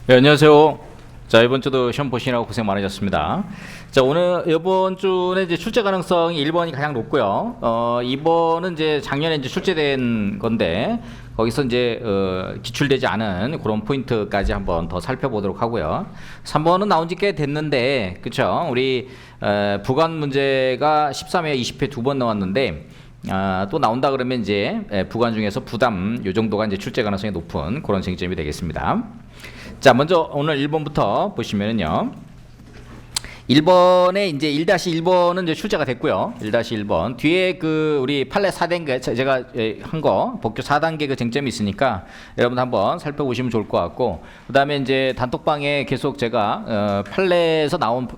네, 안녕하세요. 자, 이번 주도 시험 보시느라고 고생 많으셨습니다. 자, 오늘 이번 주는 이제 출제 가능성이 1번이 가장 높고요. 2번은 이제 작년에 이제 출제된 건데 거기서 이제 기출되지 않은 그런 포인트까지 한번 더 살펴보도록 하고요. 3번은 나온 지 꽤 됐는데, 그쵸? 우리 부관 문제가 13회, 20회 두 번 나왔는데 또 나온다 그러면 이제 부관 중에서 부담 요 정도가 이제 출제 가능성이 높은 그런 쟁점이 되겠습니다. 자, 먼저 오늘 1번부터 보시면은요. 1번에 이제 1-1번은 이제 출제가 됐고요. 1-1번. 뒤에 그 우리 판례 4단계 제가 한 거 복교 4단계 그 쟁점이 있으니까 여러분 한번 살펴보시면 좋을 것 같고, 그다음에 이제 단톡방에 계속 제가 판례에서 나온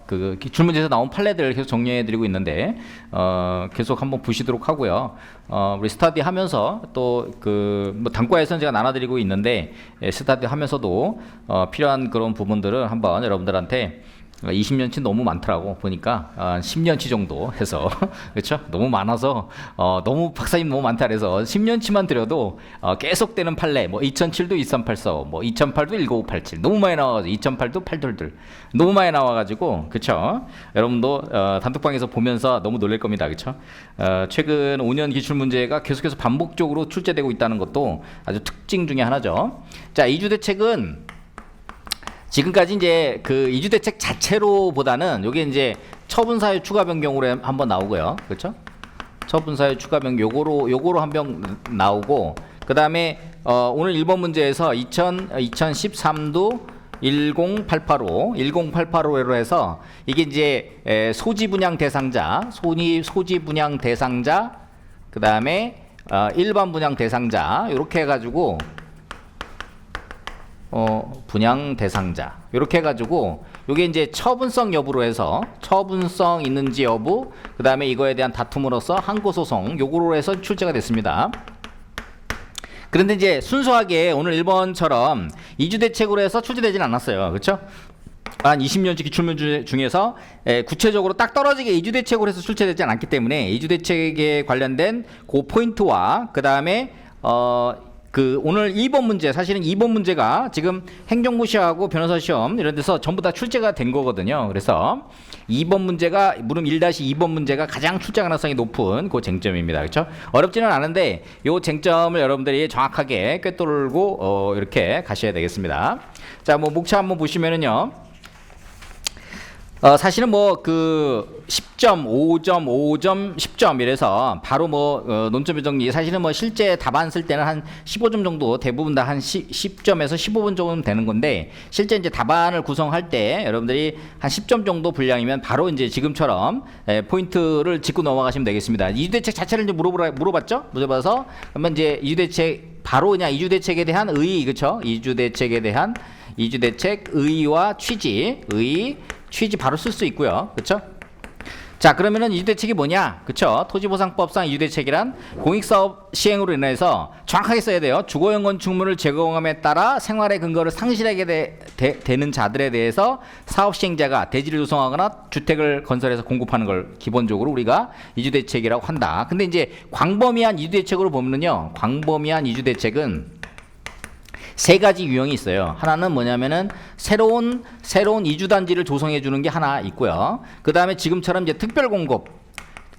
그 기출문제에서 나온 판례들을 계속 정리해 드리고 있는데 계속 한번 보시도록 하고요. 우리 스터디 하면서 또 그 뭐 단과에서는 제가 나눠 드리고 있는데 스터디 하면서도 필요한 그런 부분들을 한번 여러분들한테 20년치 너무 많더라고 보니까 10년치 정도 해서 그렇죠? 너무 많아서 너무 박사님 너무 많다 그래서 10년치만 드려도 계속되는 판례 뭐 2007도 2384 뭐 2008도 19587 너무 많이 나와가지고 2008도 822 너무 많이 나와가지고 그렇죠? 여러분도 단톡방에서 보면서 너무 놀랄 겁니다. 그렇죠? 최근 5년 기출 문제가 계속해서 반복적으로 출제되고 있다는 것도 아주 특징 중에 하나죠. 자, 이주대책은 지금까지 이제 그 이주대책 자체로보다는 요게 이제 처분사유 추가 변경으로 한번 나오고요. 그렇죠? 처분사유 추가 변경 요거로 한 번 나오고, 그다음에 오늘 1번 문제에서 2013도 10885로 해서 이게 이제 소지 분양 대상자, 소지 분양 대상자, 그다음에 일반 분양 대상자 이렇게 해 가지고 분양 대상자 이렇게 해가지고 요게 이제 처분성 여부로 해서 처분성 있는지 여부, 그 다음에 이거에 대한 다툼으로서 항고소송 요거로 해서 출제가 됐습니다. 그런데 이제 순수하게 오늘 1번처럼 이주대책으로 해서 출제되진 않았어요. 그렇죠? 한 20년치 기출문제 중에서 구체적으로 딱 떨어지게 이주대책으로 해서 출제되지 않았기 때문에 이주대책에 관련된 그 포인트와 그 다음에 그 오늘 2번 문제, 사실은 2번 문제가 지금 행정부 시험하고 변호사 시험 이런 데서 전부 다 출제가 된 거거든요. 그래서 2번 문제가 물음 1-2번 문제가 가장 출제 가능성이 높은 그 쟁점입니다. 그렇죠? 어렵지는 않은데 요 쟁점을 여러분들이 정확하게 꿰뚫고 이렇게 가셔야 되겠습니다. 자, 뭐 목차 한번 보시면은요. 사실은 뭐 그 10점, 5점, 5점, 10점 이래서 바로 뭐 논점의 정리, 사실은 뭐 실제 답안 쓸 때는 한 15점 정도 대부분 다 한 10점에서 15분 정도 되는 건데, 실제 이제 답안을 구성할 때 여러분들이 한 10점 정도 분량이면 바로 이제 지금처럼 포인트를 짚고 넘어가시면 되겠습니다. 이주대책 자체를 이제 물어봤죠? 물어봐서 그러면 이제 이주대책 바로 그냥 이주대책에 대한 의의, 그렇죠? 이주대책에 대한 이주대책 의의와 취지 바로 쓸 수 있고요. 그렇죠? 자, 그러면은 이주대책이 뭐냐? 그렇죠? 토지보상법상 이주대책이란 공익사업 시행으로 인해서 정확하게 써야 돼요. 주거용 건축물을 제공함에 따라 생활의 근거를 상실하게 되는 자들에 대해서 사업 시행자가 대지를 조성하거나 주택을 건설해서 공급하는 걸 기본적으로 우리가 이주대책이라고 한다. 근데 이제 광범위한 이주대책으로 보면은요. 광범위한 이주대책은 세 가지 유형이 있어요. 하나는 뭐냐면은 새로운 이주단지를 조성해 주는 게 하나 있고요. 그 다음에 지금처럼 이제 특별공급,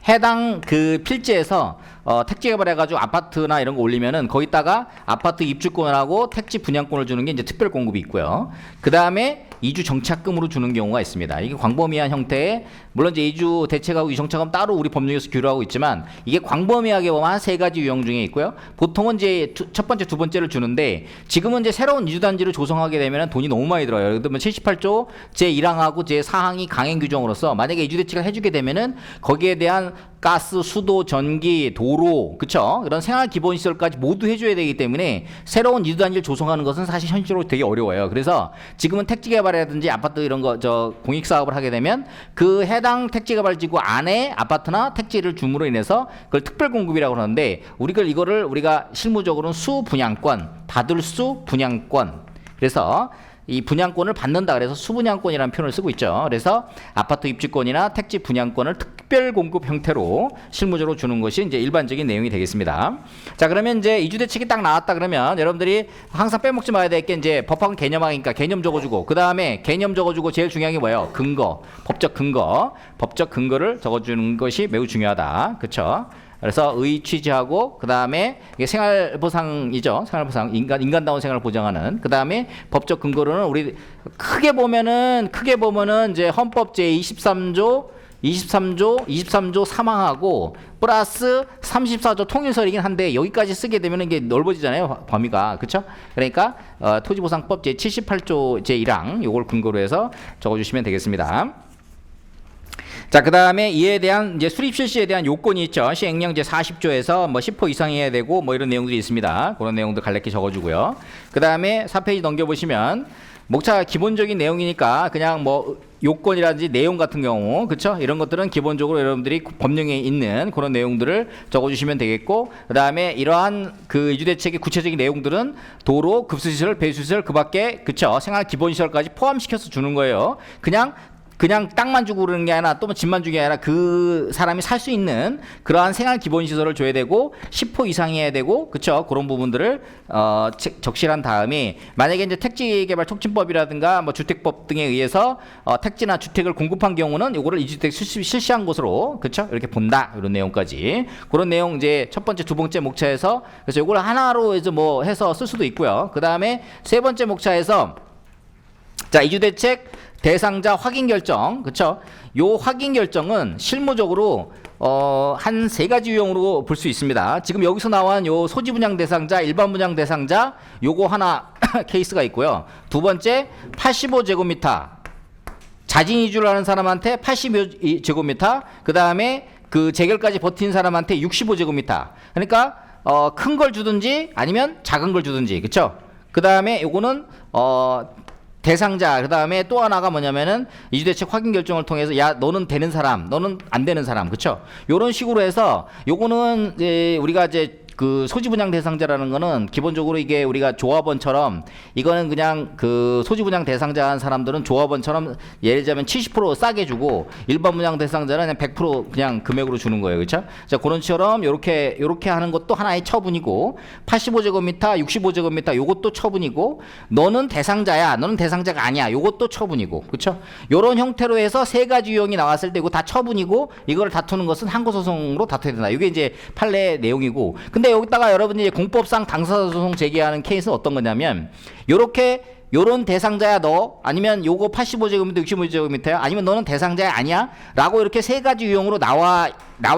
해당 그 필지에서 택지 개발해가지고 아파트나 이런 거 올리면은 거기다가 아파트 입주권하고 택지 분양권을 주는 게 이제 특별공급이 있고요. 그 다음에 이주 정착금으로 주는 경우가 있습니다. 이게 광범위한 형태의, 물론 이제 이주 대책하고 이주정착금 따로 우리 법률에서 규율하고 있지만 이게 광범위하게 보면 한 세 가지 유형 중에 있고요. 보통은 이제 첫 번째, 두 번째를 주는데 지금은 이제 새로운 이주단지를 조성하게 되면 돈이 너무 많이 들어요. 예를 들면 78조 제1항하고 제4항이 강행 규정으로서 만약에 이주대책을 해주게 되면은 거기에 대한 가스, 수도, 전기, 도로, 그쵸? 이런 생활 기본시설까지 모두 해줘야 되기 때문에 새로운 이주단지를 조성하는 것은 사실 현실적으로 되게 어려워요. 그래서 지금은 택지 개발이라든지 아파트 이런 거 공익사업을 하게 되면 그 해당 택지 개발지구 안에 아파트나 택지를 줌으로 인해서 그걸 특별공급이라고 하는데 이거를 우리가 실무적으로는 수분양권, 다들수 분양권. 그래서 이 분양권을 받는다. 그래서 수분양권이라는 표현을 쓰고 있죠. 그래서 아파트 입주권이나 택지 분양권을 특별 공급 형태로 실무적으로 주는 것이 이제 일반적인 내용이 되겠습니다. 자, 그러면 이제 이주대책이 딱 나왔다 그러면 여러분들이 항상 빼먹지 말아야 될 게 이제 법학은 개념학이니까 개념 적어주고, 그 다음에 개념 적어주고 제일 중요한 게 뭐예요? 근거, 법적 근거를 적어주는 것이 매우 중요하다. 그렇죠? 그래서 의 취지하고, 그 다음에 이게 생활보상이죠. 생활보상, 인간다운 생활을 보장하는. 그 다음에 법적 근거로는 우리 크게 보면은 이제 헌법 제23조 23조 플러스 34조 통일설이긴 한데 여기까지 쓰게 되면 이게 넓어지잖아요, 범위가. 그렇죠? 그러니까 토지보상법 제78조 제1항 요걸 근거로 해서 적어주시면 되겠습니다. 자, 그 다음에 이에 대한 이제 수립 실시에 대한 요건이 있죠. 시행령 제40조에서 뭐 10% 이상이어야 되고 뭐 이런 내용들이 있습니다. 그런 내용도 간략히 적어주고요. 그 다음에 4페이지 넘겨보시면 목차 기본적인 내용이니까 그냥 뭐 요건이라든지 내용 같은 경우, 그쵸? 이런 것들은 기본적으로 여러분들이 법령에 있는 그런 내용들을 적어주시면 되겠고, 그 다음에 이러한 그 이주대책의 구체적인 내용들은 도로, 급수시설, 배수시설, 그 밖에, 그쵸? 생활 기본시설까지 포함시켜서 주는 거예요. 그냥 땅만 주고 그러는 게 아니라 또 집만 주는 게 아니라 그 사람이 살 수 있는 그러한 생활 기본 시설을 줘야 되고 10% 이상이어야 되고, 그쵸? 그런 부분들을 적실한 다음에 만약에 이제 택지개발 촉진법이라든가 뭐 주택법 등에 의해서 택지나 주택을 공급한 경우는 요거를 이주택 실시한 곳으로, 그쵸? 이렇게 본다. 이런 내용까지. 그런 내용 이제 첫 번째, 두 번째 목차에서 그래서 요걸 하나로 이제 뭐 해서 쓸 수도 있고요. 그 다음에 세 번째 목차에서 자, 이주대책 대상자 확인 결정, 그쵸? 요 확인 결정은 실무적으로 한 세 가지 유형으로 볼 수 있습니다. 지금 여기서 나온 요 소지 분양 대상자, 일반 분양 대상자 요거 하나 케이스가 있고요. 두 번째 85제곱미터 자진 이주를 하는 사람한테 85제곱미터, 그 다음에 그 재결까지 버틴 사람한테 65제곱미터. 그러니까 큰 걸 주든지 아니면 작은 걸 주든지, 그쵸? 그 다음에 요거는 대상자, 그 다음에 또 하나가 뭐냐면은 이주대책 확인 결정을 통해서 야, 너는 되는 사람, 너는 안 되는 사람, 그쵸? 요런 식으로 해서 요거는 이제 우리가 이제 그 소지 분양 대상자라는 거는 기본적으로 이게 우리가 조합원처럼 이거는 그냥 그 소지 분양 대상자 한 사람들은 조합원처럼 예를 들자면 70% 싸게 주고 일반 분양 대상자는 그냥 100% 그냥 금액으로 주는 거예요. 그렇죠? 자, 그런처럼 요렇게 하는 것도 하나의 처분이고 85제곱미터, 65제곱미터 요것도 처분이고 너는 대상자야, 너는 대상자가 아니야. 요것도 처분이고. 그렇죠? 요런 형태로 해서 세 가지 유형이 나왔을 때 이거 다 처분이고 이거를 다투는 것은 항고소송으로 다투야 된다. 이게 이제 판례 내용이고. 근데 여기다가 여러분이 공법상 당사자소송 제기하는 케이스는 어떤 거냐면 요런 대상자야 너, 아니면 요거 85제곱미터 65제곱미터야, 아니면 너는 대상자야 아니야 라고 이렇게 세 가지 유형으로 나와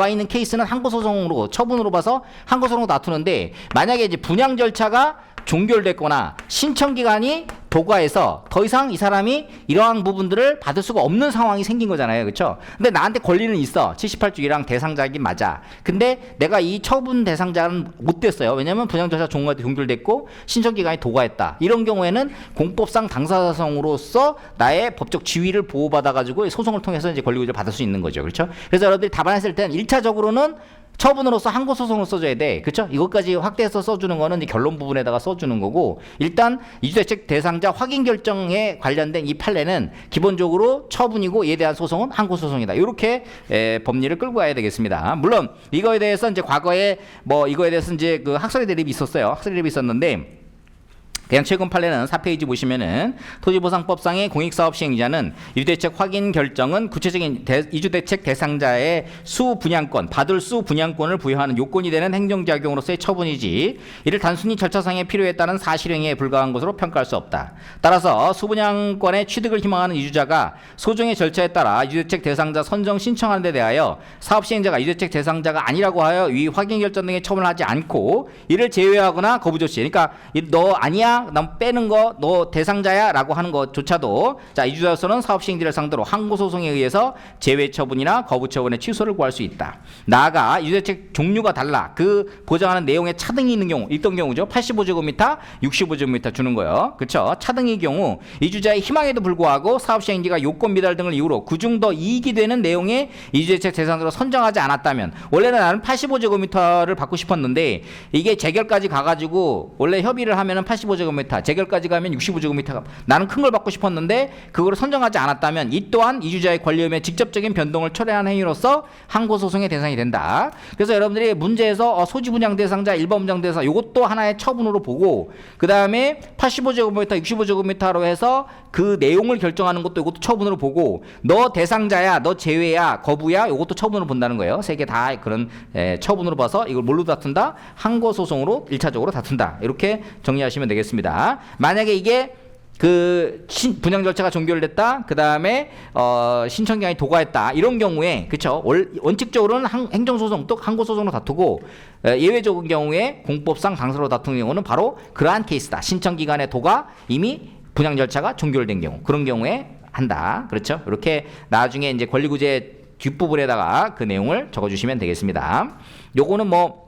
있는 케이스는 항고소송으로 처분으로 봐서 항고소송으로 다투는데, 만약에 이제 분양 절차가 종결됐거나 신청기간이 도과해서 더 이상 이 사람이 이러한 부분들을 받을 수가 없는 상황이 생긴 거잖아요. 그렇죠? 근데 나한테 권리는 있어. 78조 1항 대상자이긴 맞아. 근데 내가 이 처분 대상자는 못 됐어요. 왜냐면 분양 절차 종결됐고 신청기간이 도과했다. 이런 경우에는 공법상 당사자성으로서 나의 법적 지위를 보호받아가지고 소송을 통해서 이제 권리구제를 받을 수 있는 거죠. 그렇죠? 그래서 여러분들이 답안했을 때는 1차적으로는 처분으로서 항고소송을 써줘야 돼. 그쵸? 이것까지 확대해서 써주는 거는 이제 결론 부분에다가 써주는 거고, 일단 이주대책 대상자 확인 결정에 관련된 이 판례는 기본적으로 처분이고 이에 대한 소송은 항고소송이다. 이렇게 법리를 끌고 가야 되겠습니다. 물론 이거에 대해서 이제 과거에 뭐 이거에 대해서 이제 그 학설의 대립이 있었어요. 학설의 대립이 있었는데, 그냥 최근 판례는 4페이지 보시면은 토지보상법상의 공익사업 시행자는 이주대책 확인 결정은 구체적인 이주대책 대상자의 수분양권, 받을 수분양권을 부여하는 요건이 되는 행정작용으로서의 처분이지 이를 단순히 절차상의 필요에 따른 사실행위에 불과한 것으로 평가할 수 없다. 따라서 수분양권의 취득을 희망하는 이주자가 소정의 절차에 따라 이주대책 대상자 선정 신청하는 데 대하여 사업시행자가 이주대책 대상자가 아니라고 하여 위 확인 결정 등의 처분을 하지 않고 이를 제외하거나 거부 조치, 그러니까 너 아니야, 난 빼는 거, 너 대상자야 라고 하는 것조차도 자, 이주자로서는 사업시행자를 상대로 항고소송에 의해서 제외 처분이나 거부 처분의 취소를 구할 수 있다. 나아가 이주대책 종류가 달라 그 보장하는 내용에 차등이 있던 경우죠. 85제곱미터, 65제곱미터 주는 거요. 그쵸? 차등의 경우 이주자의 희망에도 불구하고 사업시행자가 요건 미달 등을 이유로 그중 더 이익이 되는 내용의 이주대책 대상자로 선정하지 않았다면, 원래는 나는 85제곱미터를 받고 싶었는데 이게 재결까지 가가지고 원래 협의를 하면은 85제곱미터 75제곱미터, 재결까지 가면 65제곱미터. 나는 큰 걸 받고 싶었는데 그걸 선정하지 않았다면 이 또한 이주자의 권리 의무의 직접적인 변동을 초래한 행위로서 항고소송의 대상이 된다. 그래서 여러분들이 문제에서 소지 분양 대상자, 일반 분양 대상 이것도 하나의 처분으로 보고 그 다음에 85제곱미터, 65제곱미터로 해서 그 내용을 결정하는 것도 이것도 처분으로 보고 너 대상자야, 너 제외야, 거부야 이것도 처분으로 본다는 거예요. 세 개 다 그런 처분으로 봐서 이걸 뭘로 다툰다? 항고소송으로 1차적으로 다툰다. 이렇게 정리하시면 되겠습니다. 만약에 이게 그 분양 절차가 종결됐다. 그 다음에 신청 기간이 도과했다. 이런 경우에 그쵸? 원칙적으로는 행정소송 또 항고소송으로 다투고 예외적인 경우에 공법상 당사로 다투는 경우는 바로 그러한 케이스다. 신청 기간의 도가 이미 분양 절차가 종결된 경우 그런 경우에 한다. 그렇죠? 이렇게 나중에 이제 권리구제 뒷부분에다가 그 내용을 적어주시면 되겠습니다. 요거는 뭐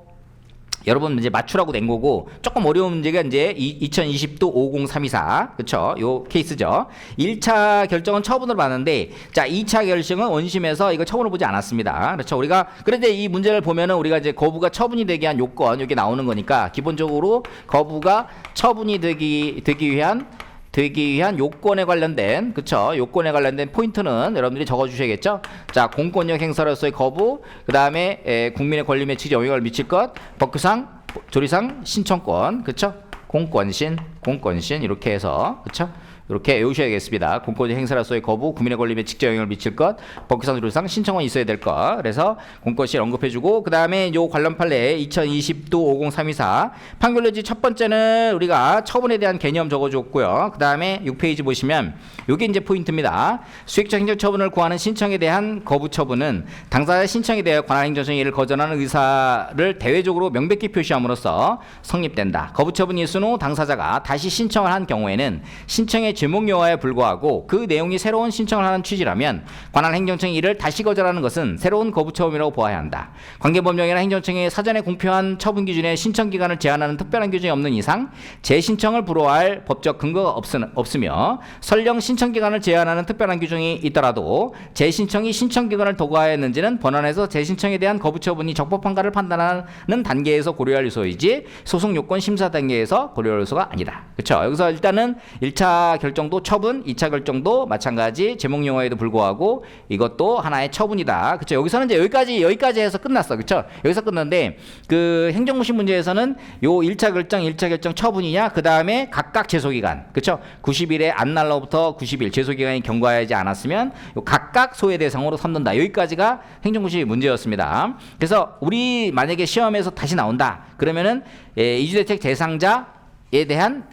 여러분 이제 맞추라고 낸 거고 조금 어려운 문제가 이제 2020도 50324 그쵸? 요 케이스죠. 1차 결정은 처분으로 봤는데 자 2차 결정은 원심에서 이거 처분을 보지 않았습니다. 그렇죠? 우리가 그런데 이 문제를 보면은 우리가 이제 거부가 처분이 되게 한 요건 여기 나오는 거니까 기본적으로 거부가 처분이 되기 위한 요건에 관련된 그쵸? 요건에 관련된 포인트는 여러분들이 적어주셔야겠죠. 자 공권력 행사로서의 거부, 그 다음에 국민의 권리 맺히지 영향을 미칠 것, 법규상, 조리상, 신청권, 그쵸? 공권신 이렇게 해서 그쵸? 이렇게 외우셔야겠습니다. 공권력 행사로서의 거부, 국민의 권리에 직접 영향을 미칠 것, 법규상 조리상 신청은 있어야 될 것. 그래서 공권실 언급해주고 그 다음에 요 관련 판례 2020도 50324 판결례지 첫 번째는 우리가 처분에 대한 개념 적어줬고요. 그 다음에 6페이지 보시면 요게 이제 포인트입니다. 수익적 행정처분을 구하는 신청에 대한 거부 처분은 당사자의 신청에 대해 관할 행정청이 이를 거절하는 의사를 대외적으로 명백히 표시함으로써 성립된다. 거부 처분 일순 후 당사자가 다시 신청을 한 경우에는 신청의 제목 요하에 불과하고 그 내용이 새로운 신청을 하는 취지라면 관할 행정청이 이를 다시 거절하는 것은 새로운 거부 처분이라고 보아야 한다. 관계법령이나 행정청이 사전에 공표한 처분 기준에 신청 기간을 제한하는 특별한 규정이 없는 이상 재신청을 불허할 법적 근거가 없으며 설령 신청 기간을 제한하는 특별한 규정이 있더라도 재신청이 신청 기간을 도과했는지는 본안에서 재신청에 대한 거부 처분이 적법한가를 판단하는 단계에서 고려할 요소이지 소송 요건 심사 단계에서 고려할 요소가 아니다. 그렇죠? 여기서 일단은 1차 결정도 처분, 2차 결정도 마찬가지 제목 용어에도 불구하고 이것도 하나의 처분이다. 그렇죠? 여기서는 이제 여기까지 해서 끝났어. 그렇죠? 여기서 끝났는데 그 행정무심 문제에서는 요 1차 결정 처분이냐, 그 다음에 각각 제소기간. 그렇죠? 90일에 안 날로부터 90일 제소기간이 경과하지 않았으면 요 각각 소외 대상으로 삼는다. 여기까지가 행정무심 문제였습니다. 그래서 우리 만약에 시험에서 다시 나온다. 그러면은 이주대책 대상자에 대한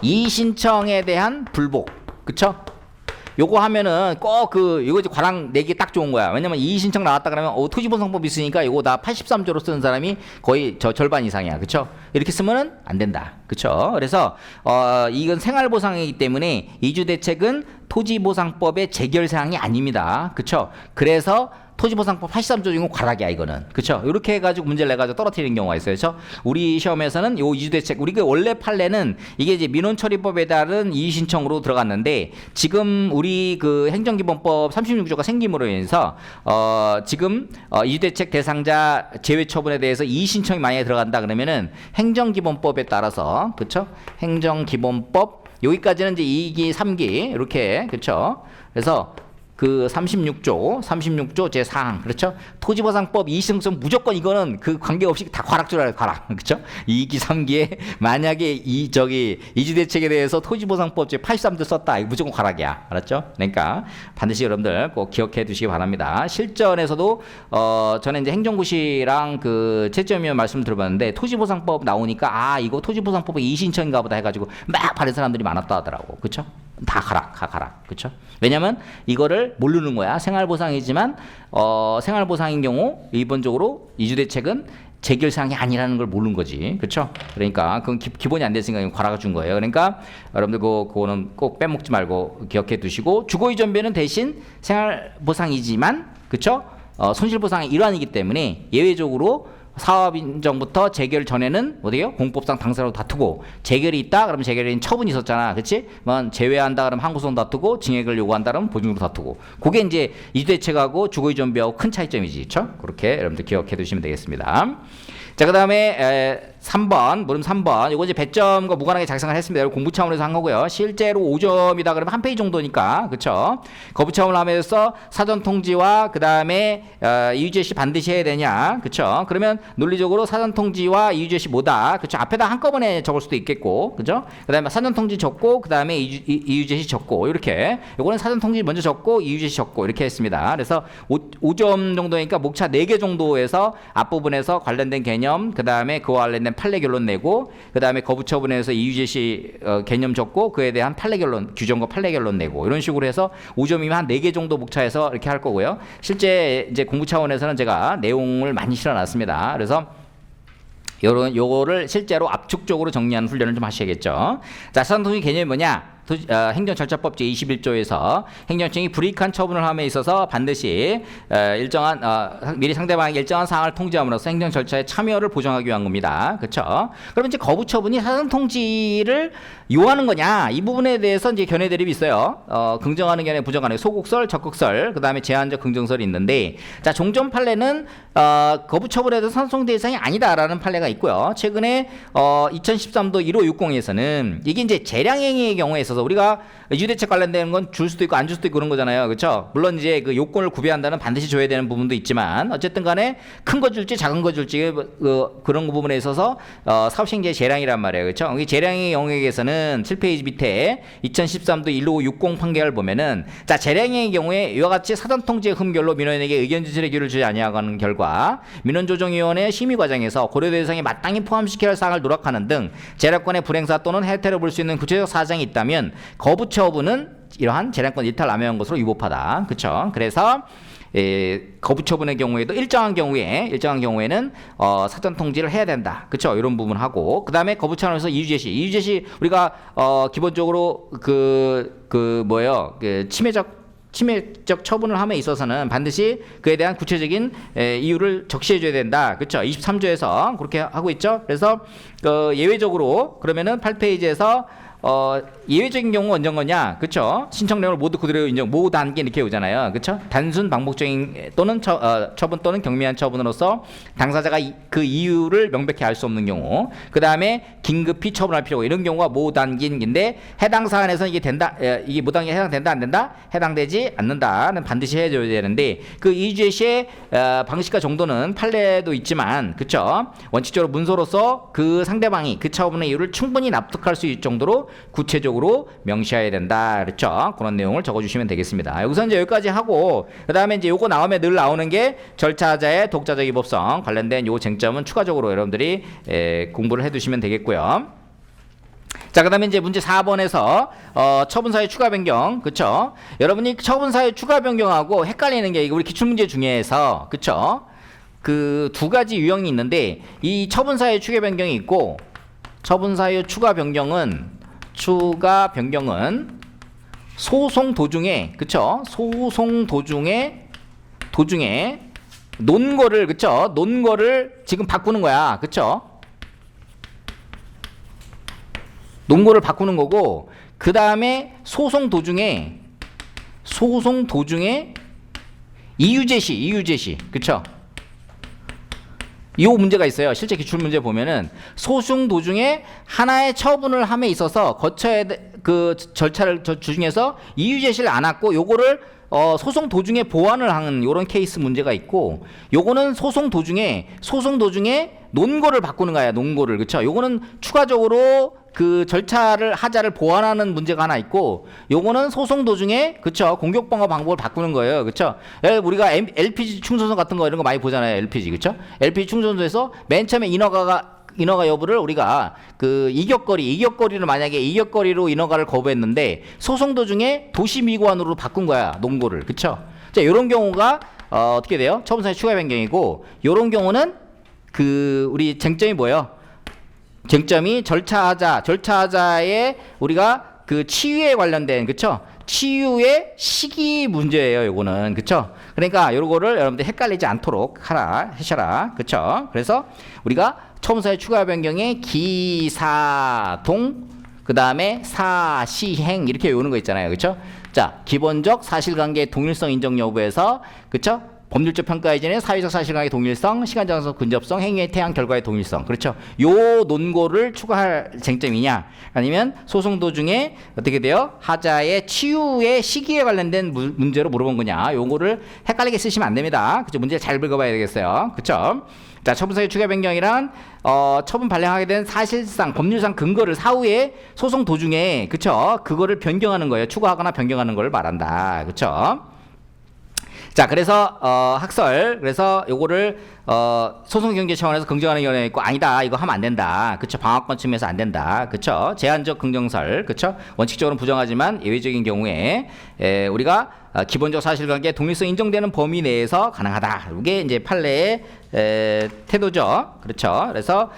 이의신청에 대한 불복. 그쵸? 요거 하면은 꼭 이거 이제 과랑 내기 딱 좋은 거야. 왜냐면 이의신청 나왔다 그러면 토지보상법 있으니까 이거 다 83조로 쓰는 사람이 거의 절반 이상이야. 그쵸? 이렇게 쓰면은 안 된다. 그쵸? 그래서 이건 생활보상이기 때문에 이주대책은 토지보상법의 재결사항이 아닙니다. 그쵸? 그래서 토지보상법 83조 중에 과락이야 이거는. 그쵸? 이렇게 해가지고 문제를 내가지고 떨어뜨리는 경우가 있어요. 그쵸? 우리 시험에서는 요 이주대책, 우리가 원래 판례는 이게 이제 민원처리법에 따른 이의신청으로 들어갔는데 지금 우리 그 행정기본법 36조가 생김으로 인해서 지금 이주대책 대상자 제외 처분에 대해서 이의신청이 만약에 들어간다 그러면은 행정기본법에 따라서 그쵸? 행정기본법 여기까지는 이제 2기, 3기 이렇게 그쵸? 그래서 그 36조 제4항 그렇죠? 토지보상법 이의신청 무조건 이거는 그 관계없이 다 과락 줄 알아요. 과락. 그렇죠? 2기 3기에 만약에 이주대책에 대해서 토지보상법 제 83조 썼다. 이거 무조건 과락이야. 알았죠? 그러니까 반드시 여러분들 꼭 기억해 두시기 바랍니다. 실전에서도 저는 이제 행정고시랑 그 채점위원 말씀을 들어봤는데 토지보상법 나오니까 이거 토지보상법의 이의신청인가 보다 해가지고 막 받은 사람들이 많았다 하더라고. 그렇죠? 다 가락. 그렇죠? 왜냐면 이거를 모르는 거야. 생활보상이지만 생활보상인 경우 일본적으로 이주대책은 재결사항이 아니라는 걸 모르는 거지. 그렇죠? 그러니까 그건 기본이 안 됐으니까 과락을 준 거예요. 그러니까 여러분들 그거는 꼭 빼먹지 말고 기억해 두시고 주거이전배는 대신 생활보상이지만 그렇죠? 손실보상의 일환이기 때문에 예외적으로 사업인정부터 재결 전에는 어디요? 공법상 당사로 다투고 재결이 있다 그러면 재결인 처분이 있었잖아. 그렇지? 제외한다 그러면 항고소송 다투고 징액을 요구한다 그러면 보증으로 다투고. 그게 이제 이주대책하고 주거이전배하고 큰 차이점이지. 그렇죠? 그렇게 여러분들 기억해 두시면 되겠습니다. 자, 그다음에 3번, 물음 3번. 이거 이제 배점과 무관하게 작성을 했습니다. 이거 공부 차원에서 한 거고요. 실제로 5점이다 그러면 한 페이지 정도니까, 그쵸? 거부 차원을 하면서 사전 통지와 그 다음에 이유제시 반드시 해야 되냐, 그쵸? 그러면 논리적으로 사전 통지와 이유제시 뭐다, 그쵸? 앞에다 한꺼번에 적을 수도 있겠고, 그죠? 그 다음에 사전 통지 적고, 그 다음에 이유제시 적고, 이렇게. 요거는 사전 통지 먼저 적고, 이유제시 적고, 이렇게 했습니다. 그래서 5점 정도니까 목차 4개 정도에서 앞부분에서 관련된 개념, 그 다음에 그와 관련된 판례 결론 내고, 그 다음에 거부 처분에서 이유제시 개념 적고, 그에 대한 판례 결론, 규정과 판례 결론 내고, 이런 식으로 해서 5점이면 한 4개 정도 목차에서 이렇게 할 거고요. 실제 이제 공부 차원에서는 제가 내용을 많이 실어놨습니다. 그래서 요거를 실제로 압축적으로 정리하는 훈련을 좀 하셔야겠죠. 자, 사전통지 개념이 뭐냐? 행정절차법 제21조에서 행정청이 불이익한 처분을 함에 있어서 반드시 일정한 미리 상대방에게 일정한 사항을 통지함으로써 행정절차에 참여를 보장하기 위한 겁니다. 그렇죠? 그러면 이제 거부처분이 사전통지를 요하는 거냐? 이 부분에 대해서 이제 견해 대립이 있어요. 긍정하는 견해, 부정하는 소극설, 적극설, 그 다음에 제한적 긍정설이 있는데, 자, 종전 판례는 거부처분에 대해서 사전통지 대상이 아니다라는 판례가 있고요. 최근에 2013도 1560에서는 이게 이제 재량행위의 경우에 있어서 우리가 유대책 관련된 건 줄 수도 있고 안 줄 수도 있고 그런 거잖아요. 그렇죠? 물론 이제 그 요건을 구비한다는 반드시 줘야 되는 부분도 있지만 어쨌든 간에 큰 거 줄지 작은 거 줄지 그런 부분에 있어서 사업시행자의 재량이란 말이에요. 그렇죠? 이 재량의 영역에서는 7페이지 밑에 2013도 1560 판결을 보면은, 자, 재량의 경우에 이와 같이 사전 통지의 흠결로 민원인에게 의견 제출의 기회를 주지 아니하는 결과 민원조정위원회 심의 과정에서 고려 대상에 마땅히 포함시켜야 할 사항을 누락하는 등 재량권의 불행사 또는 해태를 볼 수 있는 구체적 사정이 있다면 거부 처분은 이러한 재량권 이탈 남용한 것으로 위법하다. 그렇죠? 그래서 거부 처분의 경우에도 일정한 경우에는 사전 통지를 해야 된다. 그렇죠? 이런 부분 하고, 그다음에 거부 차원에서 이유제시 우리가 기본적으로 뭐예요? 침해적 처분을 함에 있어서는 반드시 그에 대한 구체적인 이유를 적시해줘야 된다. 그렇죠? 23조에서 그렇게 하고 있죠. 그래서 예외적으로 그러면은 8페이지에서 예외적인 경우 언제인 거냐, 그렇죠? 신청 내용을 모두 그대로 인정, 모 단계 이렇게 오잖아요, 그렇죠? 단순 반복적인 또는 처분 또는 경미한 처분으로서 당사자가 그 이유를 명백히 알 수 없는 경우, 그 다음에 긴급히 처분할 필요가, 이런 경우가 모 단계인데 해당 사안에서 이게 된다, 이게 모 단계에 해당된다 안 된다, 해당되지 않는다는 반드시 해줘야 되는데, 그 이주제시의 방식과 정도는 판례도 있지만, 그렇죠? 원칙적으로 문서로서 그 상대방이 그 처분의 이유를 충분히 납득할 수 있을 정도로 구체적으로 명시해야 된다. 그렇죠? 그런 내용을 적어주시면 되겠습니다. 여기서 이제 여기까지 하고, 그 다음에 이제 요거 나오면 늘 나오는 게 절차자의 독자적 위법성 관련된 요 쟁점은 추가적으로 여러분들이 공부를 해두시면 되겠고요. 자, 그 다음에 이제 문제 4번에서 처분사유 추가 변경, 그쵸? 여러분이 처분사유 추가 변경하고 헷갈리는 게 우리 기출문제 중에서, 그쵸? 그 두 가지 유형이 있는데, 이 처분사유 추가 변경이 있고, 처분사유 추가 변경은 소송 도중에, 그쵸? 소송 도중에 논거를, 그쵸? 논거를 지금 바꾸는 거야, 그쵸? 논거를 바꾸는 거고, 그 다음에 소송 도중에 이유제시, 그쵸? 이 문제가 있어요. 실제 기출문제 보면은 소송 도중에 하나의 처분을 함에 있어서 거쳐야 그 절차를 중에서 이유제시를 안 했고, 요거를 소송 도중에 보완을 하는 요런 케이스 문제가 있고, 요거는 소송 도중에 논거를 바꾸는 거야, 논거를. 그쵸? 요거는 추가적으로 그 절차를 하자를 보완하는 문제가 하나 있고, 요거는 소송 도중에, 그쵸? 공격 방어 방법을 바꾸는 거예요. 그쵸? 우리가 LPG 충전소 같은 거 이런 거 많이 보잖아요. LPG. 그쵸? LPG 충전소에서 맨 처음에 인허가 여부를 우리가 그 이격거리를 만약에 이격거리로 인허가를 거부했는데 소송 도중에 도시미관으로 바꾼 거야, 논거를. 그쵸? 자, 요런 경우가 어떻게 돼요? 처분사유 추가 변경이고, 요런 경우는 그 우리 쟁점이 뭐예요? 쟁점이 절차하자의 우리가 그 치유에 관련된, 그쵸? 치유의 시기 문제예요, 요거는. 그쵸? 그러니까 요거를 여러분들 헷갈리지 않도록 하셔라. 그쵸? 그래서 우리가 처분사유 추가 변경의 기사동, 그 다음에 사시행 이렇게 외우는 거 있잖아요. 그쵸? 자, 기본적 사실관계의 동일성 인정 여부에서, 그쵸? 법률적 평가 이전에 사회적 사실관계 동일성, 시간적 장소 근접성, 행위의 태양 결과의 동일성. 그렇죠. 요 논고를 추가할 쟁점이냐, 아니면 소송 도중에 어떻게 돼요? 하자의 치유의 시기에 관련된 문제로 물어본 거냐. 요거를 헷갈리게 쓰시면 안 됩니다. 그렇죠. 문제 잘 읽어봐야 되겠어요. 그렇죠. 자, 처분사유 추가 변경이란 처분 발령하게 된 사실상 법률상 근거를 사후에 소송 도중에, 그쵸, 그거를 변경하는 거예요. 추가하거나 변경하는 걸 말한다. 그쵸. 자, 그래서 학설, 그래서 요거를 소송 경제 차원에서 긍정하는 경우가 있고, 아니다, 이거 하면 안 된다. 그쵸. 방어권 측면에서 안 된다. 그쵸. 제한적 긍정설, 그쵸. 원칙적으로는 부정하지만 예외적인 경우에 우리가 기본적 사실관계 동일성 인정되는 범위 내에서 가능하다. 이게 이제 판례의 태도죠. 그렇죠. 그래서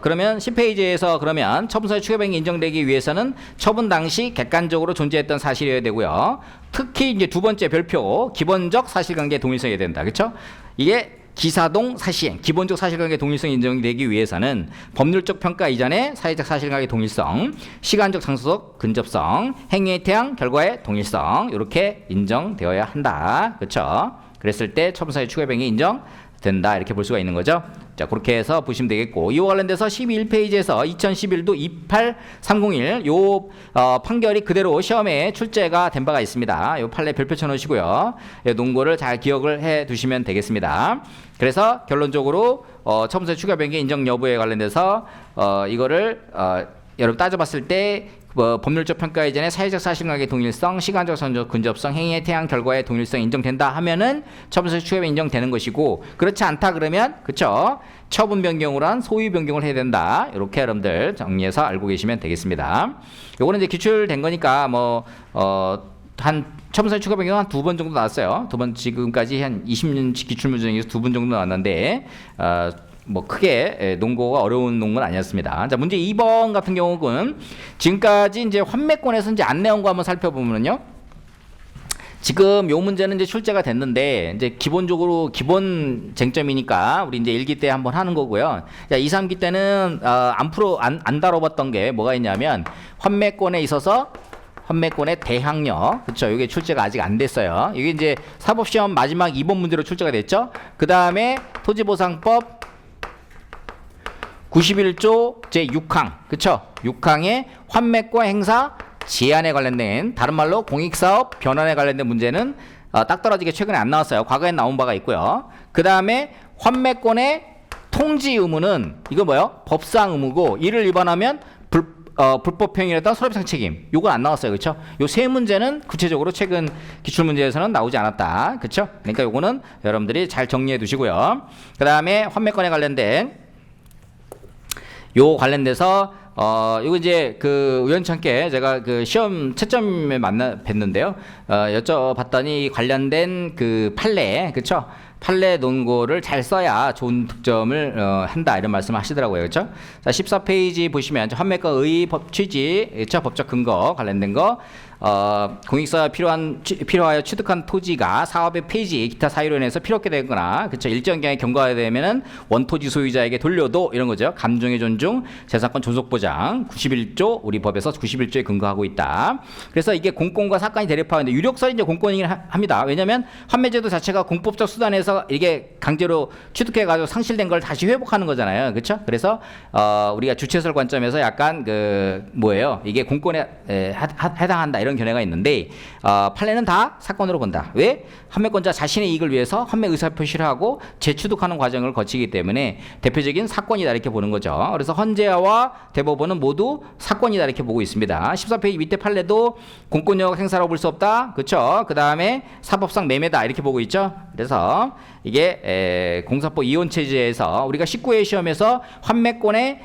그러면 10페이지에서 그러면 처분사유 추가 변경이 인정되기 위해서는 처분 당시 객관적으로 존재했던 사실이어야 되고요. 특히 이제 두 번째 별표 기본적 사실관계 동일성이 된다. 그렇죠? 이게 기사동 사시행, 기본적 사실관계 동일성이 인정되기 위해서는 법률적 평가 이전에 사회적 사실관계 동일성, 시간적 장소적 근접성, 행위의 태양 결과의 동일성, 이렇게 인정되어야 한다. 그렇죠? 그랬을 때 처분사유 추가 변경이 인정된다. 이렇게 볼 수가 있는 거죠. 자, 그렇게 해서 보시면 되겠고, 이와 관련돼서 11페이지에서 2011도 28301 요 판결이 그대로 시험에 출제가 된 바가 있습니다. 요 판례 별표 쳐놓으시고요. 논고를 잘 기억을 해 두시면 되겠습니다. 그래서 결론적으로 처분사유 추가 변경 인정 여부에 관련돼서 이거를 여러분 따져봤을 때 법률적 평가 이전에 사회적 사실관계 동일성, 시간적 선적 근접성, 행위의 태양 결과의 동일성 인정된다 하면은 처분사유 추가 변경 인정되는 것이고, 그렇지 않다 그러면, 그쵸, 처분 변경으로 한 소유 변경을 해야 된다. 이렇게 여러분들 정리해서 알고 계시면 되겠습니다. 요거는 이제 기출된 거니까 한 처분사유 추가 변경 한 2번 정도 나왔어요. 2번, 지금까지 한 20년 기출문 중에서 2번 정도 나왔는데 뭐 크게 논고가 어려운 논문은 아니었습니다. 자, 문제 2번 같은 경우는 지금까지 이제 환매권에서 이제 안 내온 거 한번 살펴보면요. 지금 요 문제는 이제 출제가 됐는데, 이제 기본적으로 기본 쟁점이니까 우리 이제 1기 때 한번 하는 거고요. 자, 2, 3기 때는 안 다뤄봤던 게 뭐가 있냐면, 환매권에 있어서 환매권의 대항력, 그쵸, 이게 출제가 아직 안 됐어요. 이게 이제 사법시험 마지막 2번 문제로 출제가 됐죠. 그 다음에 토지보상법 91조 제6항, 그쵸? 6항의 환매권 행사 제한에 관련된, 다른 말로 공익사업 변환에 관련된 문제는 딱 떨어지게 최근에 안 나왔어요. 과거에 나온 바가 있고요. 그 다음에 환매권의 통지 의무는 이거 뭐요? 법상 의무고, 이를 위반하면 불법행위에다 손해배상 책임. 요건 안 나왔어요. 그쵸? 요 세 문제는 구체적으로 최근 기출문제에서는 나오지 않았다. 그쵸? 그러니까 요거는 여러분들이 잘 정리해 두시고요. 그 다음에 환매권에 관련된 요 관련돼서 이거 이제 그 우연찮게 제가 그 시험 채점에 뵀는데요. 여쭤봤더니 관련된 그 판례, 그쵸? 판례 논고를 잘 써야 좋은 득점을 한다, 이런 말씀을 하시더라고요. 그렇죠? 자, 14페이지 보시면 환매권 의 법 취지, 그렇죠? 법적 근거 관련된 거, 공익사업 필요하여 취득한 토지가 사업의 폐지, 기타 사유로 인해서 필요하게 되거나, 그렇죠? 일정 기간에 경과가 되면은 원토지 소유자에게 돌려도, 이런 거죠. 감정의 존중, 재산권 존속 보장, 91조 우리 법에서 91조에 근거하고 있다. 그래서 이게 공권과 사건이 대립하는데 유력설이 이제 공권이긴 합니다. 왜냐하면 환매제도 자체가 공법적 수단에서 이게 강제로 취득해가지고 상실된 걸 다시 회복하는 거잖아요. 그렇죠? 그래서 우리가 주체설 관점에서 약간 그 뭐예요? 이게 공권에 해당한다, 이런 견해가 있는데, 판례는 다 사건으로 본다. 왜? 환매권자 자신의 이익을 위해서 환매 의사표시를 하고 재취득하는 과정을 거치기 때문에 대표적인 사건이다, 이렇게 보는 거죠. 그래서 헌재와 대법원은 모두 사건이다, 이렇게 보고 있습니다. 14페이지 밑에 판례도 공권력 행사라고 볼 수 없다. 그렇죠? 그 다음에 사법상 매매다, 이렇게 보고 있죠. 그래서 이게 공사법 이혼체제에서 우리가 19회 시험에서 환매권의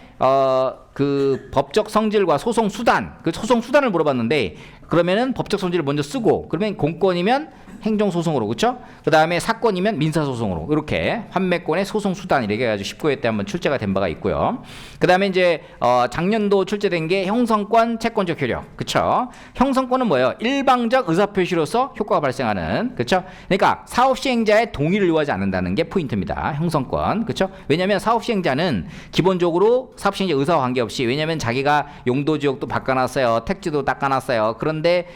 그 법적 성질과 소송 수단, 그 소송 수단을 물어봤는데, 그러면은 법적 성질을 먼저 쓰고, 그러면 공권이면 행정소송으로, 그렇죠? 그 다음에 사건이면 민사소송으로, 이렇게 환매권의 소송 수단, 이렇게 해가지고 19회 때 한번 출제가 된 바가 있고요. 그 다음에 이제 작년도 출제된 게 형성권 채권적 효력, 그렇죠? 형성권은 뭐예요? 일방적 의사표시로서 효과가 발생하는, 그렇죠? 그러니까 사업시행자의 동의를 요하지 않는다는 게 포인트입니다. 형성권, 그렇죠? 왜냐하면 사업시행자는 기본적으로 사업시행자 의사와 관계없이, 왜냐하면 자기가 용도 지역도 바꿔놨어요, 택지도 닦아놨어요. 그런데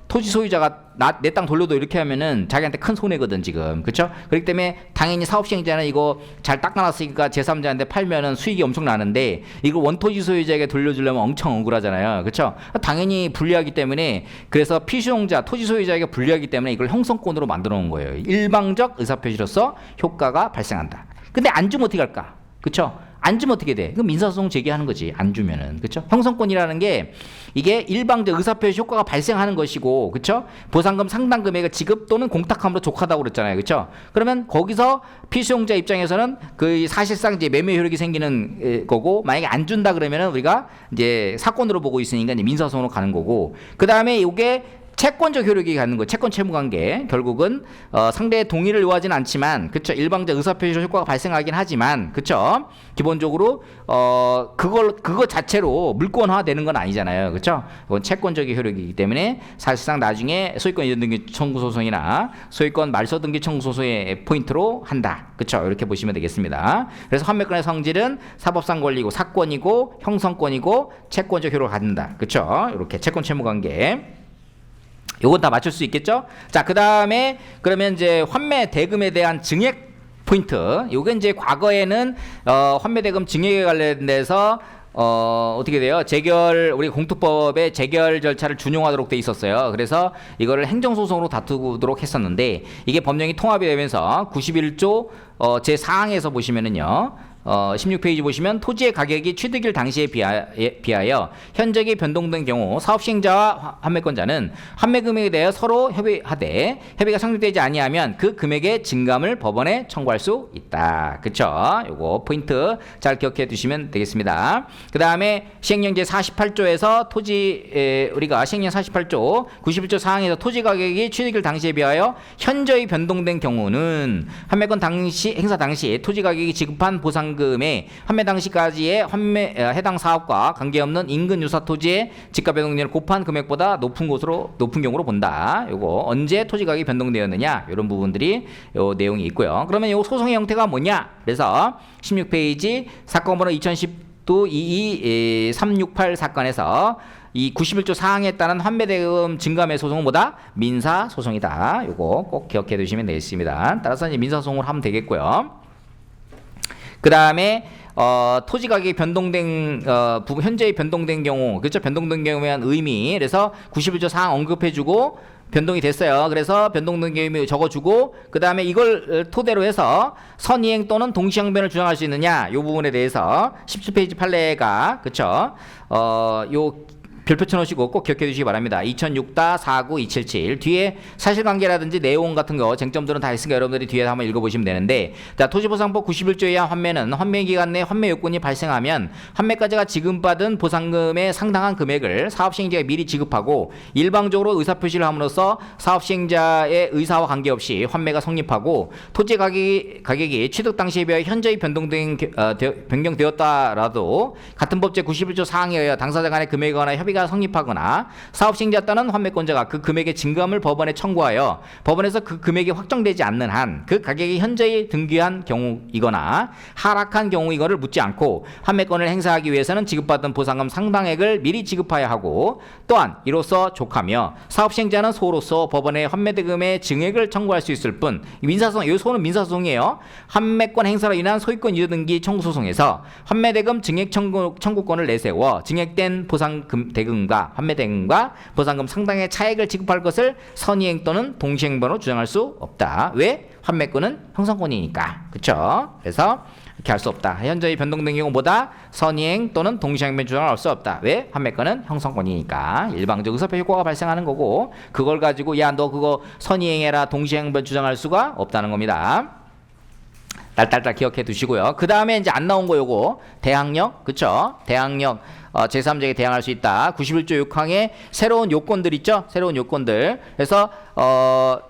토지 소유자가 내 땅 돌려도 이렇게 하면은 자기한테 큰 손해거든 지금. 그렇죠? 그렇기 때문에 당연히 사업 시행자는 이거 잘 닦아놨으니까 제3자한테 팔면은 수익이 엄청 나는데 이걸 원토지 소유자에게 돌려주려면 엄청 억울하잖아요. 그렇죠? 당연히 불리하기 때문에 그래서 피수용자 토지 소유자에게 불리하기 때문에 이걸 형성권으로 만들어 놓은 거예요. 일방적 의사표시로서 효과가 발생한다. 근데 안 주면 어떻게 할까? 그렇죠? 안 주면 어떻게 돼? 그럼 민사소송 제기하는 거지. 안 주면은. 그렇죠? 형성권이라는 게 이게 일방적 의사표시 효과가 발생하는 것이고, 그렇죠? 보상금 상당 금액의 지급 또는 공탁함으로 족하다고 그랬잖아요. 그렇죠? 그러면 거기서 피수용자 입장에서는 그 사실상 이제 매매 효력이 생기는 거고, 만약에 안 준다 그러면은 우리가 이제 사건으로 보고 있으니까 이제 민사소송으로 가는 거고, 그 다음에 이게 채권적 효력이 갖는 거, 채권 채무 관계 결국은 상대의 동의를 요하지는 않지만, 그렇죠? 일방적 의사표시 효과가 발생하긴 하지만, 그렇죠? 기본적으로 그거 자체로 물권화 되는 건 아니잖아요, 그렇죠? 이건 채권적인 효력이기 때문에 사실상 나중에 소유권 이전 등기 청구 소송이나 소유권 말소 등기 청구 소송의 포인트로 한다, 그렇죠? 이렇게 보시면 되겠습니다. 그래서 환매권의 성질은 사법상 권리고 사건이고 형성권이고 채권적 효력을 갖는다, 그렇죠? 이렇게 채권 채무 관계. 요건 다 맞출 수 있겠죠? 자, 그 다음에 그러면 이제 환매 대금에 대한 증액 포인트. 요게 이제 과거에는 환매 대금 증액에 관련돼서 어떻게 돼요? 우리 공투법에 재결 절차를 준용하도록 돼 있었어요. 그래서 이거를 행정소송으로 다투도록 했었는데 이게 법령이 통합이 되면서 91조 제4항에서 보시면은요. 16페이지 보시면 토지의 가격이 취득일 당시에 비하여 현저히 변동된 경우 사업시행자와 환매권자는 환매 금액에 대해 서로 협의하되 협의가 성립되지 아니하면 그 금액의 증감을 법원에 청구할 수 있다. 그쵸? 요거 포인트 잘 기억해 두시면 되겠습니다. 그 다음에 시행령 제48조에서 우리가 시행령 48조 91조 사항에서 토지 가격이 취득일 당시에 비하여 현저히 변동된 경우는 환매권 행사 당시 토지 가격이 지급한 보상금의 환매 당시까지의 해당 사업과 관계없는 인근 유사 토지의 지가 변동률을 곱한 금액보다 높은 경우로 본다. 요거 언제 토지 가격이 변동되었느냐 이런 부분들이 요 내용이 있고요. 그러면 요 소송의 형태가 뭐냐? 그래서 16페이지 사건 번호 2010도 22368 사건에서 이 91조 사항에 따른 환매대금 증감의 소송은 뭐다? 민사소송이다. 요거 꼭 기억해 두시면 되겠습니다. 따라서 이제 민사소송을 하면 되겠고요. 그 다음에 토지 가격이 변동된 현재의 변동된 경우, 그렇죠? 변동된 경우에 대한 의미. 그래서 91조 사항 언급해주고 변동이 됐어요. 그래서 변동된 경우 적어주고 그 다음에 이걸 토대로 해서 선이행 또는 동시행변을 주장할 수 있느냐, 이 부분에 대해서 17페이지 판례가 그렇죠? 요 별표 쳐놓으시고 꼭 기억해 주시기 바랍니다. 2006-49277 뒤에 사실관계라든지 내용 같은 거 쟁점들은 다 있으니까 여러분들이 뒤에 한번 읽어보시면 되는데, 자, 토지보상법 91조에 의한 환매는 환매기간 내 환매 요건이 발생하면 환매가자가 지급받은 보상금의 상당한 금액을 사업시행자가 미리 지급하고 일방적으로 의사표시를 함으로써 사업시행자의 의사와 관계없이 환매가 성립하고 토지 가격이 취득 당시에 비하여 현저히 변경되었다라도 같은 법 제91조 사항에 의하여 당사자 간의 금액에 관한 협의가 성립하거나 사업시행자 또는 환매권자가 그 금액의 증감을 법원에 청구하여 법원에서 그 금액이 확정되지 않는 한 그 가격이 현저히 등기한 경우이거나 하락한 경우이거를 묻지 않고 환매권을 행사하기 위해서는 지급받은 보상금 상당액을 미리 지급해야 하고, 또한 이로써 족하며 사업시행자는 소로서 법원에 환매대금의 증액을 청구할 수 있을 뿐, 민사소송, 이 소는 민사소송이에요. 환매권 행사로 인한 소유권 이전등기 청구소송에서 환매대금 증액 청구권을 내세워 증액된 보상금 대금과 환매대금과 보상금 상당의 차액을 지급할 것을 선이행 또는 동시행변으로 주장할 수 없다. 왜? 환매권은 형성권이니까. 그렇죠? 그래서 이렇게 할 수 없다. 현저히 변동된 경우보다 선이행 또는 동시행변 주장을 할 수 없다. 왜? 환매권은 형성권이니까. 일방적 의사표시 효과가 발생하는 거고, 그걸 가지고 야 너 그거 선이행해라 동시행변 주장할 수가 없다는 겁니다. 딸딸딸 기억해 두시고요. 그 다음에 이제 안 나온 거 요거 대항력, 그쵸? 대항력 제3자에게 대항할 수 있다. 91조 6항에 새로운 요건들 있죠? 새로운 요건들. 그래서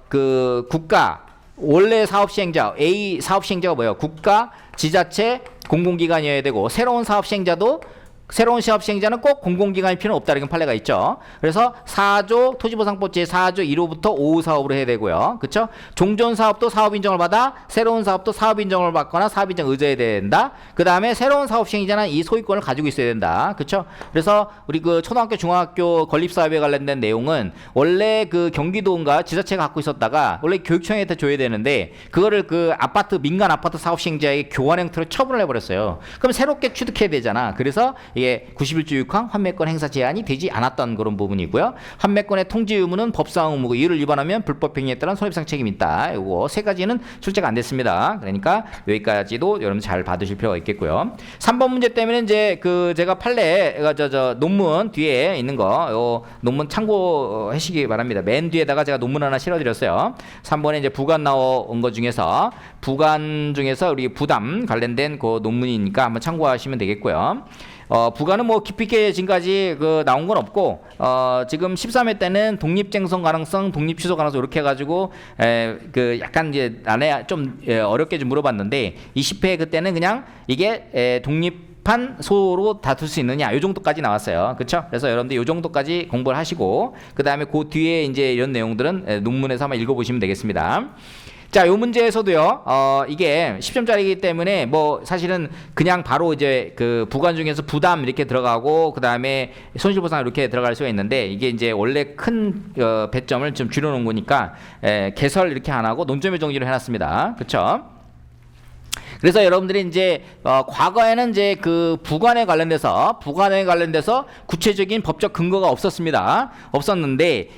그 국가 원래 사업시행자 A 사업시행자가 뭐예요? 국가, 지자체, 공공기관이어야 되고, 새로운 사업시행자도 새로운 사업 시행자는 꼭 공공기관일 필요는 없다 이런 판례가 있죠. 그래서 4조 토지보상법 제4조 1호부터 5호 사업으로 해야 되고요. 그렇죠? 종전 사업도 사업 인정을 받아 새로운 사업도 사업 인정을 받거나 사업 인정 의제해야 된다. 그다음에 새로운 사업 시행자는 이 소유권을 가지고 있어야 된다. 그렇죠? 그래서 우리 그 초등학교 중학교 건립 사업에 관련된 내용은 원래 그 경기도인가 지자체가 갖고 있었다가 원래 교육청한테 줘야 되는데 그거를 그 아파트 민간 아파트 사업 시행자에게 교환 형태로 처분을 해버렸어요. 그럼 새롭게 취득해야 되잖아. 그래서 이게 91조 6항 환매권 행사 제한이 되지 않았던 그런 부분이고요. 환매권의 통지 의무는 법상 의무고 이를 위반하면 불법 행위에 따른 손해배상 책임이 있다. 요거 세 가지는 출제가 안 됐습니다. 그러니까 여기까지도 여러분 잘 받으실 필요가 있겠고요. 3번 문제 때문에 이제 그 제가 판례 저 논문 뒤에 있는 거 요 논문 참고하시기 바랍니다. 맨 뒤에다가 제가 논문 하나 실어드렸어요. 3번에 이제 부관 나온 것 중에서 부관 중에서 우리 부담 관련된 그 논문이니까 한번 참고하시면 되겠고요. 부가는 뭐 깊이 있게 지금까지 그 나온 건 없고 지금 13회 때는 독립쟁성 가능성, 독립취소 가능성 이렇게 해가지고 그 약간 이제 안에 좀 어렵게 좀 물어봤는데 20회 그때는 그냥 이게 독립한 소로 다툴 수 있느냐 이 정도까지 나왔어요. 그렇죠? 그래서 여러분들 이 정도까지 공부를 하시고 그 다음에 그 뒤에 이제 이런 내용들은 논문에서 한번 읽어보시면 되겠습니다. 자, 요 문제에서도요, 이게 10점짜리이기 때문에 뭐 사실은 그냥 바로 이제 그 부관 중에서 부담 이렇게 들어가고 그 다음에 손실보상 이렇게 들어갈 수가 있는데 이게 이제 원래 큰 배점을 좀 줄여놓은 거니까 개설 이렇게 안 하고 논점의 정리를 해놨습니다. 그렇죠? 그래서 여러분들이 이제 과거에는 이제 그 부관에 관련돼서 구체적인 법적 근거가 없었습니다. 없었는데